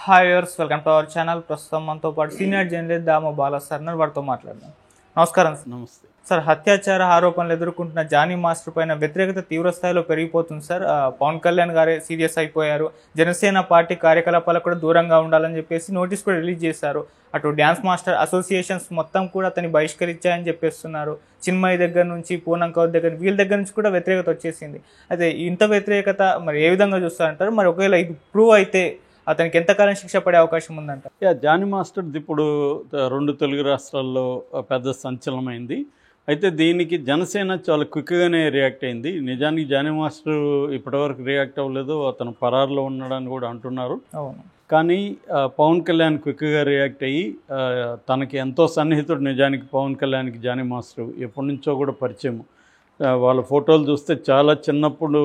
Hi viewers, welcome to our channel. ప్రస్తుతం మనతో పాటు senior journalist Damoh Bala sir వారితో మాట్లాడదాం. నమస్కారం సార్. నమస్తే సార్, అత్యాచార ఆరోపణలు ఎదుర్కొంటున్న జానీ మాస్టర్ పైన వ్యతిరేకత తీవ్ర స్థాయిలో పెరిగిపోతుంది సార్. పవన్ కళ్యాణ్ గారే సీరియస్ అయిపోయారు. జనసేన పార్టీ కార్యకలాపాలకు కూడా దూరంగా ఉండాలని చెప్పేసి నోటీస్ కూడా రిలీజ్ చేశారు. అటు డ్యాన్స్ మాస్టర్ అసోసియేషన్స్ మొత్తం కూడా అతన్ని బహిష్కరించాయని చెప్పేస్తున్నారు. చిన్మయి దగ్గర నుంచి పూనం కౌర్ దగ్గర వీళ్ళ దగ్గర నుంచి కూడా వ్యతిరేకత వచ్చేసింది. అయితే ఇంత వ్యతిరేకత మరి ఏ విధంగా చూస్తారంటారు? మరి ఒకవేళ ఇది ప్రూవ్ అయితే అతనికి ఎంతకాలం శిక్ష పడే అవకాశం ఉందంట? జానీ మాస్టర్ది ఇప్పుడు 2 తెలుగు రాష్ట్రాల్లో పెద్ద సంచలనమైంది. అయితే దీనికి జనసేన చాలా క్విక్గానే రియాక్ట్ అయింది. నిజానికి జానీ మాస్టర్ ఇప్పటివరకు రియాక్ట్ అవ్వలేదు, అతను పరారులో ఉన్నాడని కూడా అంటున్నారు. అవును, కానీ పవన్ కళ్యాణ్ క్విక్గా రియాక్ట్ అయ్యి తనకి ఎంతో సన్నిహితుడు నిజానికి పవన్ కళ్యాణ్కి జానీ మాస్టర్ ఎప్పటి నుంచో కూడా పరిచయం. వాళ్ళ ఫోటోలు చూస్తే చాలా చిన్నప్పుడు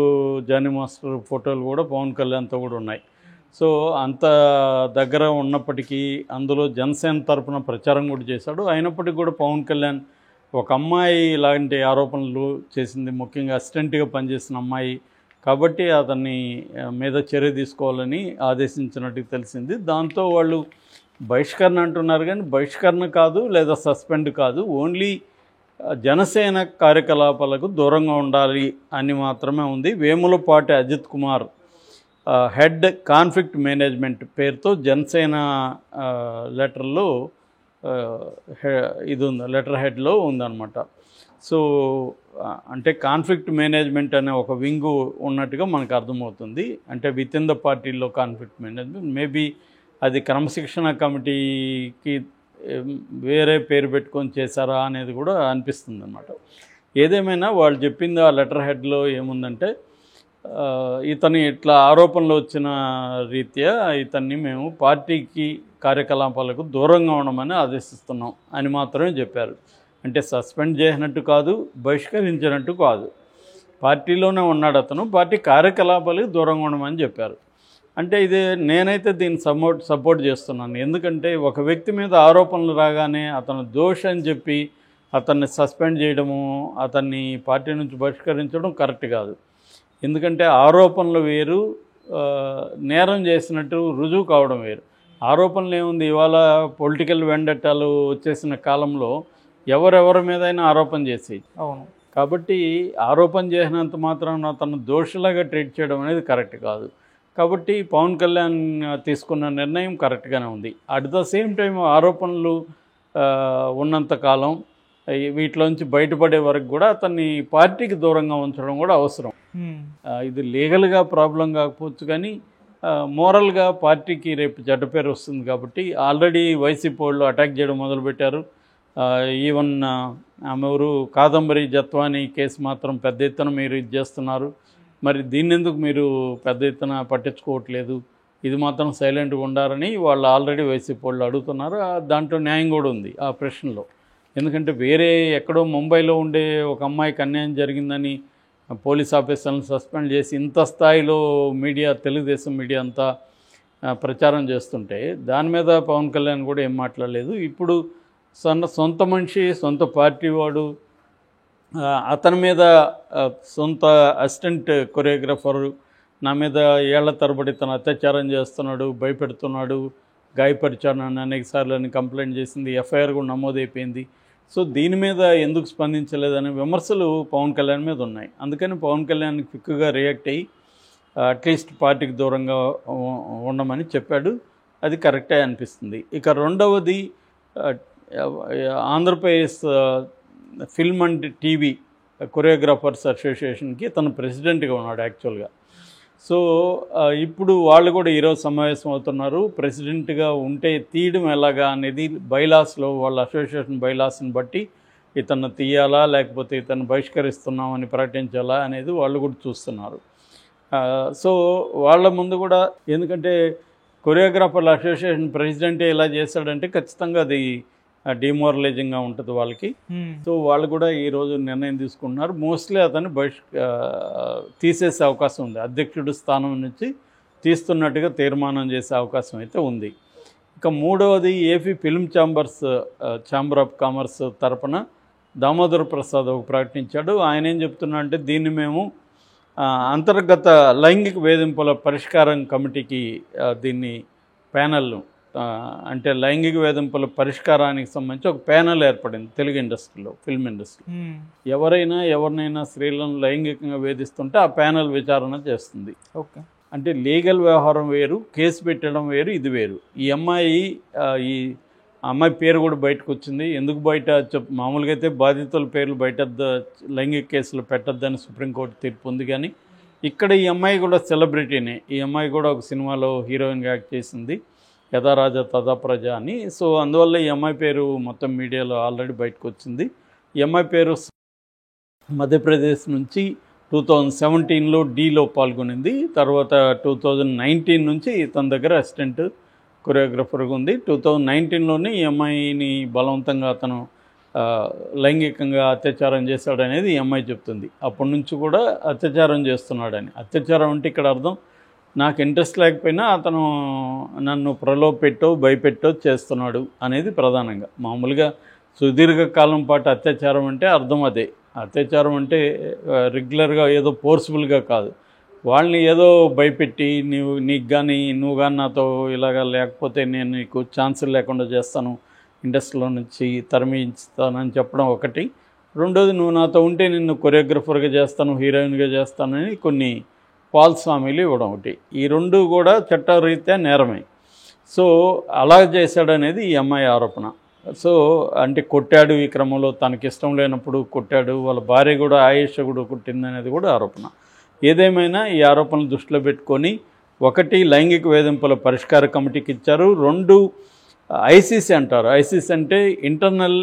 జానీ మాస్టర్ ఫోటోలు కూడా పవన్ కళ్యాణ్తో కూడా ఉన్నాయి. సో అంత దగ్గర ఉన్నప్పటికీ అందులో జనసేన తరపున ప్రచారం కూడా చేశాడు. అయినప్పటికీ కూడా పవన్ కళ్యాణ్ ఒక అమ్మాయి ఇలాంటి ఆరోపణలు చేసింది, ముఖ్యంగా అసిస్టెంట్గా పనిచేసిన అమ్మాయి కాబట్టి అతన్ని మీద చర్య తీసుకోవాలని ఆదేశించినట్టు తెలిసింది. దాంతో వాళ్ళు బహిష్కరణ అంటున్నారు, కానీ బహిష్కరణ కాదు లేదా సస్పెండ్ కాదు, ఓన్లీ జనసేన కార్యకలాపాలకు దూరంగా ఉండాలి అని మాత్రమే ఉంది. Vemulapati Ajith Kumar head conflict management పేరుతో జనసేన లెటర్లో ఇది ఉంది, లెటర్ హెడ్లో ఉందన్నమాట. సో అంటే కాన్ఫ్లిక్ట్ మేనేజ్మెంట్ అనే ఒక వింగు ఉన్నట్టుగా మనకు అర్థమవుతుంది. అంటే విత్ ఇన్ ద పార్టీలో కాన్ఫ్లిక్ట్ మేనేజ్మెంట్, మేబీ అది క్రమశిక్షణ కమిటీకి వేరే పేరు పెట్టుకొని చేశారా అనేది కూడా అనిపిస్తుంది అన్నమాట. ఏదేమైనా వాళ్ళు చెప్పింది ఆ లెటర్ హెడ్లో ఏముందంటే, ఇతని ఇట్లా ఆరోపణలు వచ్చిన రీత్యా ఇతన్ని మేము పార్టీకి కార్యకలాపాలకు దూరంగా ఉండమని ఆదేశిస్తున్నాం అని మాత్రమే చెప్పారు. అంటే సస్పెండ్ చేసినట్టు కాదు, బహిష్కరించినట్టు కాదు, పార్టీలోనే ఉన్నాడు అతను, పార్టీ కార్యకలాపాలకు దూరంగా ఉండమని చెప్పారు. అంటే ఇది నేనైతే దీన్ని సపోర్ట్ చేస్తున్నాను. ఎందుకంటే ఒక వ్యక్తి మీద ఆరోపణలు రాగానే అతను దోషి అని చెప్పి అతన్ని సస్పెండ్ చేయడము, అతన్ని పార్టీ నుంచి బహిష్కరించడం కరెక్ట్ కాదు. ఎందుకంటే ఆరోపణలు వేరు, నేరం చేసినట్టు రుజువు కావడం వేరు. ఆరోపణలు ఏముంది, ఇవాళ పొలిటికల్ వెండట్టాలు వచ్చేసిన కాలంలో ఎవరెవరి మీదైనా ఆరోపణ చేసేది. అవును, కాబట్టి ఆరోపణ చేసినంత మాత్రం అతను దోషులాగా ట్రీట్ చేయడం అనేది కరెక్ట్ కాదు. కాబట్టి పవన్ కళ్యాణ్ తీసుకున్న నిర్ణయం కరెక్ట్గానే ఉంది. అట్ ద సేమ్ టైం ఆరోపణలు ఉన్నంతకాలం వీటిలోంచి బయటపడే వరకు కూడా అతన్ని పార్టీకి దూరంగా ఉంచడం కూడా అవసరం. ఇది లీగల్గా ప్రాబ్లం కాకపోవచ్చు, కానీ మోరల్గా పార్టీకి రేపు చెడ్డ పేరు వస్తుంది. కాబట్టి ఆల్రెడీ వైసీపీ వాళ్ళు అటాక్ చేయడం మొదలుపెట్టారు. ఈవెన్ ఆమెవరు కాదంబరి జత్వాని కేసు మాత్రం పెద్ద ఎత్తున మీరు ఇది చేస్తున్నారు, మరి దీన్ని ఎందుకు మీరు పెద్ద ఎత్తున పట్టించుకోవట్లేదు, ఇది మాత్రం సైలెంట్గా ఉండాలని వాళ్ళు ఆల్రెడీ వైసీపీ వాళ్ళు అడుగుతున్నారు. దాంట్లో న్యాయం కూడా ఉంది ఆ ప్రశ్నలో. ఎందుకంటే వేరే ఎక్కడో ముంబైలో ఉండే ఒక అమ్మాయికి అన్యాయం జరిగిందని పోలీస్ ఆఫీసర్లను సస్పెండ్ చేసి ఇంత స్థాయిలో మీడియా, తెలుగుదేశం మీడియా అంతా ప్రచారం చేస్తుంటే దాని మీద పవన్ కళ్యాణ్ కూడా ఏం మాట్లాడలేదు. ఇప్పుడు సొంత మనిషి, సొంత పార్టీ వాడు, అతని మీద సొంత అసిస్టెంట్ కొరియోగ్రాఫర్ నా మీద ఏళ్ల తరబడి తను అత్యాచారం చేస్తున్నాడు, భయపెడుతున్నాడు, గాయపరిచాడు అని అనేకసార్లు అని కంప్లైంట్ చేసింది, ఎఫ్ఐఆర్ కూడా నమోదైపోయింది. సో దీని మీద ఎందుకు స్పందించలేదనే విమర్శలు పవన్ కళ్యాణ్ మీద ఉన్నాయి. అందుకని పవన్ కళ్యాణ్ క్విక్గా రియాక్ట్ అయ్యి అట్లీస్ట్ పార్టీకి దూరంగా ఉండమని చెప్పాడు. అది కరెక్టే అనిపిస్తుంది. ఇక రెండవది, Andhra Pradesh film and TV choreographers అసోసియేషన్కి తను ప్రెసిడెంట్గా ఉన్నాడు యాక్చువల్గా. సో ఇప్పుడు వాళ్ళు కూడా ఈరోజు సమావేశం అవుతున్నారు. ప్రెసిడెంట్గా ఉంటే తీయడం ఎలాగా అనేది బైలాస్లో, వాళ్ళ అసోసియేషన్ బైలాస్ని బట్టి ఇతను తీయాలా లేకపోతే ఇతను బహిష్కరిస్తున్నామని ప్రకటించాలా అనేది వాళ్ళు కూడా చూస్తున్నారు. సో వాళ్ళ ముందు కూడా, ఎందుకంటే కొరియోగ్రాఫర్ల అసోసియేషన్ ప్రెసిడెంటే ఇలా చేశాడంటే ఖచ్చితంగా అది డిమోరలైజింగ్గా ఉంటుంది వాళ్ళకి. సో వాళ్ళు కూడా ఈరోజు నిర్ణయం తీసుకుంటున్నారు. మోస్ట్లీ అతన్ని తీసేసే అవకాశం ఉంది, అధ్యక్షుడి స్థానం నుంచి తీస్తున్నట్టుగా తీర్మానం చేసే అవకాశం అయితే ఉంది. ఇక మూడవది, AP film chamber of commerce తరపున దామోదర్ ప్రసాద్ ప్రకటించాడు. ఆయన ఏం చెప్తున్నా అంటే, దీన్ని మేము అంతర్గత లైంగిక వేధింపుల పరిష్కారం కమిటీకి దీన్ని ప్యానెల్ను, అంటే లైంగిక వేధింపుల పరిష్కారానికి సంబంధించి ఒక ప్యానెల్ ఏర్పడింది తెలుగు ఇండస్ట్రీలో, ఫిల్మ్ ఇండస్ట్రీ. ఎవరైనా ఎవరినైనా స్త్రీలను లైంగికంగా వేధిస్తుంటే ఆ ప్యానెల్ విచారణ చేస్తుంది. ఓకే. అంటే లీగల్ వ్యవహారం వేరు, కేసు పెట్టడం వేరు, ఇది వేరు. ఈ అమ్మాయి పేరు కూడా బయటకు వచ్చింది. ఎందుకు బయట మామూలుగా అయితే బాధితుల పేర్లు బయట లైంగిక కేసులు పెట్టద్దని సుప్రీంకోర్టు తీర్పు ఉంది. కానీ ఇక్కడ ఈ అమ్మాయి కూడా సెలబ్రిటీనే. ఈ అమ్మాయి కూడా ఒక సినిమాలో హీరోయిన్గా యాక్ట్ చేసింది, యథా రాజా తథా ప్రజ అని. సో అందువల్ల ఈ అమ్మాయి పేరు మొత్తం మీడియాలో ఆల్రెడీ బయటకు వచ్చింది. ఈ అమ్మాయి పేరు మధ్యప్రదేశ్ నుంచి 2017లో డీలో పాల్గొనింది. తర్వాత 2019 నుంచి తన దగ్గర అసిస్టెంట్ కొరియోగ్రఫర్గా ఉంది. 2019లోనే ఈ అమ్మాయిని బలవంతంగా అతను లైంగికంగా అత్యాచారం చేశాడనేది ఈ అమ్మాయి చెప్తుంది. అప్పటి నుంచి కూడా అత్యాచారం చేస్తున్నాడని. అత్యాచారం అంటే ఇక్కడ అర్థం, నాకు ఇంట్రెస్ట్ లేకపోయినా అతను నన్ను ప్రలోభపెట్టో భయపెట్టో చేస్తున్నాడు అనేది ప్రధానంగా. మామూలుగా సుదీర్ఘకాలం పాటు అత్యాచారం అంటే అర్థం అదే. అత్యాచారం అంటే రెగ్యులర్గా ఏదో ఫోర్స్ఫుల్గా కాదు, వాళ్ళని ఏదో భయపెట్టి నీకు కానీ నువ్వు కానీ నాతో ఇలాగా లేకపోతే నేను నీకు ఛాన్సులు లేకుండా చేస్తాను, ఇండస్ట్రీలో నుంచి తరిమిస్తానని చెప్పడం ఒకటి. రెండోది, నువ్వు నాతో ఉంటే నిన్ను కొరియోగ్రఫర్గా చేస్తాను, హీరోయిన్గా చేస్తానని కొన్ని ఫాల్స్ హామీలు ఇవ్వడం ఒకటి. ఈ రెండు కూడా చట్టరీత్యా నేరమే. సో అలా చేశాడనేది ఈ అమ్మాయి ఆరోపణ. సో అంటే కొట్టాడు, ఈ క్రమంలో తనకిష్టం లేనప్పుడు కొట్టాడు, వాళ్ళ భార్య కూడా ఆయేష కూడా కొట్టిందనేది కూడా ఆరోపణ. ఏదేమైనా ఈ ఆరోపణలు దృష్టిలో పెట్టుకొని, ఒకటి లైంగిక వేధింపుల పరిష్కార కమిటీకి ఇచ్చారు, రెండు ఐసీసీ అంటారు. ఐసీసీ అంటే ఇంటర్నల్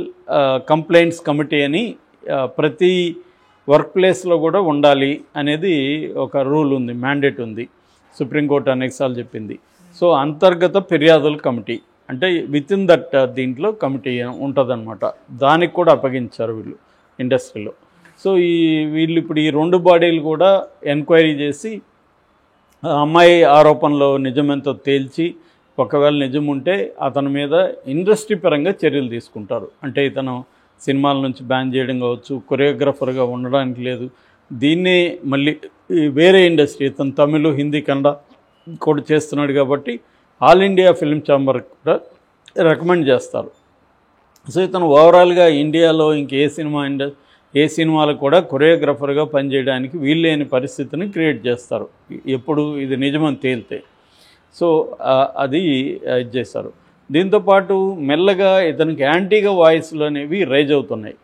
కంప్లైంట్స్ కమిటీ అని ప్రతి వర్క్ ప్లేస్లో కూడా ఉండాలి అనేది ఒక రూల్ ఉంది, మ్యాండేట్ ఉంది. సుప్రీంకోర్టు అనేకసార్లు చెప్పింది. సో అంతర్గత ఫిర్యాదుల కమిటీ అంటే విత్ ఇన్ దట్ దీంట్లో కమిటీ ఉంటుందన్నమాట. దానికి కూడా అప్పగించారు వీళ్ళు ఇండస్ట్రీలో. సో వీళ్ళు ఇప్పుడు ఈ రెండు బాడీలు కూడా ఎంక్వైరీ చేసి అమ్మాయి ఆరోపణలో నిజమెంతో తేల్చి, ఒకవేళ నిజం ఉంటే అతని మీద ఇండస్ట్రీ పరంగా చర్యలు తీసుకుంటారు. అంటే ఇతను సినిమాల నుంచి బ్యాన్ చేయడం కావచ్చు, కొరియోగ్రఫర్గా ఉండడానికి లేదు, దీన్నే మళ్ళీ వేరే ఇండస్ట్రీ, ఇతను తమిళ్, హిందీ, కన్నడ కూడా చేస్తున్నాడు కాబట్టి ఆల్ ఇండియా ఫిల్మ్ ఛాంబర్ కూడా రికమెండ్ చేస్తారు. సో ఇతను ఓవరాల్గా ఇండియాలో ఏ సినిమాలకు కూడా కొరియోగ్రఫర్గా పనిచేయడానికి వీల్లేని పరిస్థితిని క్రియేట్ చేస్తారు ఎప్పుడు ఇది నిజమని తేలితే. సో అది ఇది చేశారు. దీంతోపాటు మెల్లగా ఇతనికి యాంటీగా వాయిస్లు అనేవి రైజ్ అవుతున్నాయి.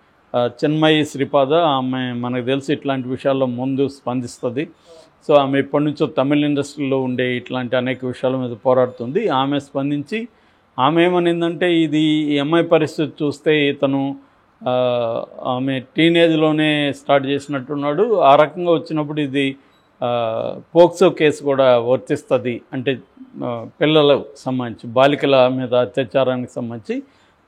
చిన్మయి శ్రీపాద, ఆమె మనకు తెలిసి ఇట్లాంటి విషయాల్లో ముందు స్పందిస్తుంది. సో ఆమె ఇప్పటి నుంచో తమిళ ఇండస్ట్రీలో ఉండే ఇట్లాంటి అనేక విషయాల మీద పోరాడుతుంది. ఆమె స్పందించి ఆమె ఏమనిందంటే, ఈ అమ్మాయి పరిస్థితి చూస్తే ఇతను ఆమె టీనేజ్లోనే స్టార్ట్ చేసినట్టున్నాడు, ఆ రకంగా వచ్చినప్పుడు ఇది పోక్సో కేసు కూడా వర్తిస్తుంది, అంటే పిల్లలకు సంబంధించి బాలికల మీద అత్యాచారానికి సంబంధించి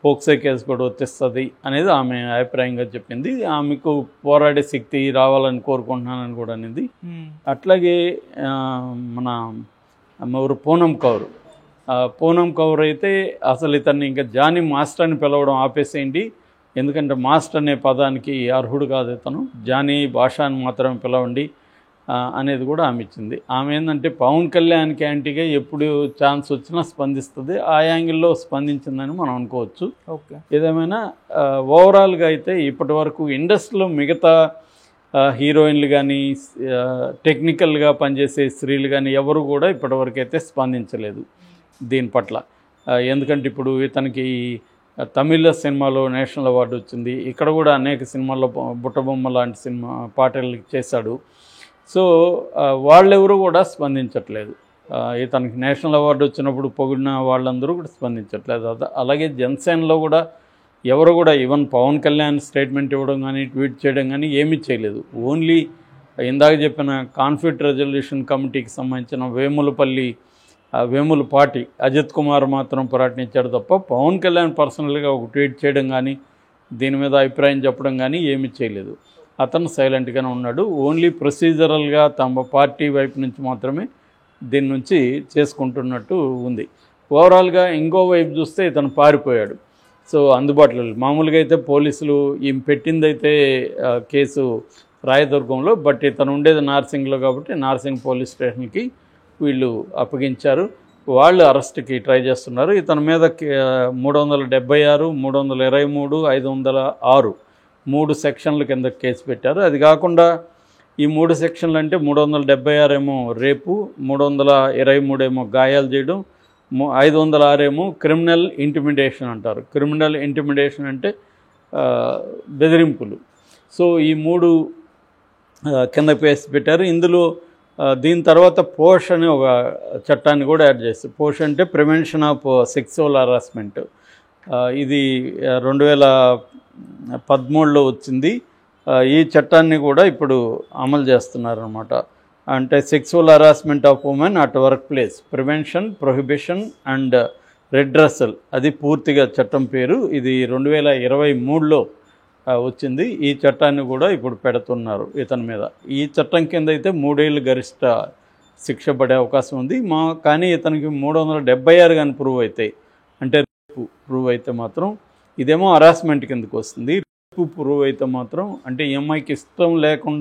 పోక్సో కేసు కూడా వర్తిస్తుంది అనేది ఆమె అభిప్రాయంగా చెప్పింది. ఆమెకు పోరాడే శక్తి రావాలని కోరుకుంటున్నానని కూడా అనింది. అట్లాగే మన ఎవరు పూనం కౌర్ అయితే అసలు ఇతన్ని ఇంకా జానీ మాస్టర్ అని పిలవడం ఆపేసేయండి, ఎందుకంటే మాస్టర్ అనే పదానికి అర్హుడు కాదు ఇతను, జానీ భాష అని మాత్రమే పిలవండి అనేది కూడా ఆమె ఇచ్చింది. ఆమె ఏంటంటే పవన్ కళ్యాణ్కి యాంటీగా ఎప్పుడు ఛాన్స్ వచ్చినా స్పందిస్తుంది, ఆ యాంగిల్లో స్పందించిందని మనం అనుకోవచ్చు. ఓకే. ఏదేమైనా ఓవరాల్గా అయితే ఇప్పటి వరకు ఇండస్ట్రీలో మిగతా హీరోయిన్లు కానీ టెక్నికల్గా పనిచేసే స్త్రీలు కానీ ఎవరు కూడా ఇప్పటివరకు అయితే స్పందించలేదు దీని పట్ల. ఎందుకంటే ఇప్పుడు ఇతనికి తమిళ సినిమాలో నేషనల్ అవార్డు వచ్చింది, ఇక్కడ కూడా అనేక సినిమాల్లో బుట్టబొమ్మ లాంటి సినిమా పాటలు చేశాడు. సో వాళ్ళెవరూ కూడా స్పందించట్లేదు. ఇతనికి నేషనల్ అవార్డు వచ్చినప్పుడు పొగిడిన వాళ్ళందరూ కూడా స్పందించట్లేదు. అలాగే జనసేనలో కూడా ఎవరు కూడా ఈవెన్ పవన్ కళ్యాణ్ స్టేట్మెంట్ ఇవ్వడం కానీ ట్వీట్ చేయడం కానీ ఏమీ చేయలేదు. ఓన్లీ ఇందాక చెప్పిన కాన్ఫ్లిక్ట్ రెజల్యూషన్ కమిటీకి సంబంధించిన వేములపాటి అజిత్ కుమార్ మాత్రం ప్రకటించాడు తప్ప పవన్ కళ్యాణ్ పర్సనల్గా ఒక ట్వీట్ చేయడం కానీ దీని మీద అభిప్రాయం చెప్పడం కానీ ఏమీ చేయలేదు. అతను సైలెంట్గానే ఉన్నాడు. ఓన్లీ ప్రొసీజరల్గా తమ పార్టీ వైపు నుంచి మాత్రమే దీని నుంచి చేసుకుంటున్నట్టు ఉంది. ఓవరాల్గా ఇంకో వైపు చూస్తే ఇతను పారిపోయాడు. సో అందుబాటులో మామూలుగా అయితే పోలీసులు ఈమె పెట్టిందైతే కేసు రాయదుర్గంలో, బట్ ఇతను ఉండేది నార్సింగ్లో కాబట్టి నార్సింగ్ పోలీస్ స్టేషన్కి వీళ్ళు అప్పగించారు. వాళ్ళు అరెస్ట్కి ట్రై చేస్తున్నారు. ఇతని మీద 376, 323, 506 3 సెక్షన్ల కింద కేసు పెట్టారు. అది కాకుండా ఈ 3 సెక్షన్లు అంటే 376 ఏమో రేపు, 323 ఏమో గాయాలు చేయడం, 506 ఏమో క్రిమినల్ ఇంటిమిడేషన్ అంటారు. క్రిమినల్ ఇంటిమిడేషన్ అంటే బెదిరింపులు. సో ఈ 3 కింద కేసు పెట్టారు. ఇందులో దీని తర్వాత పోష్ అనే ఒక చట్టాన్ని కూడా యాడ్ చేస్తారు. పోష్ అంటే ప్రివెన్షన్ ఆఫ్ సెక్సువల్ హరాస్మెంట్. ఇది 2013లో వచ్చింది. ఈ చట్టాన్ని కూడా ఇప్పుడు అమలు చేస్తున్నారన్నమాట. అంటే sexual harassment of women at work place, prevention, prohibition and redressal, అది పూర్తిగా చట్టం పేరు. ఇది 2023లో వచ్చింది. ఈ చట్టాన్ని కూడా ఇప్పుడు పెడుతున్నారు ఇతని మీద. ఈ చట్టం కింద అయితే 3 ఏళ్ళు గరిష్ట శిక్ష పడే అవకాశం ఉంది. కానీ ఇతనికి 376 కానీ ప్రూవ్ అయితే, అంటే ప్రూవ్ అయితే మాత్రం, ఇదేమో హరాస్మెంట్ కిందకు వస్తుంది. ప్రూవ్ అయితే మాత్రం, అంటే ఈ అమ్మాయికి ఇష్టం లేకుండా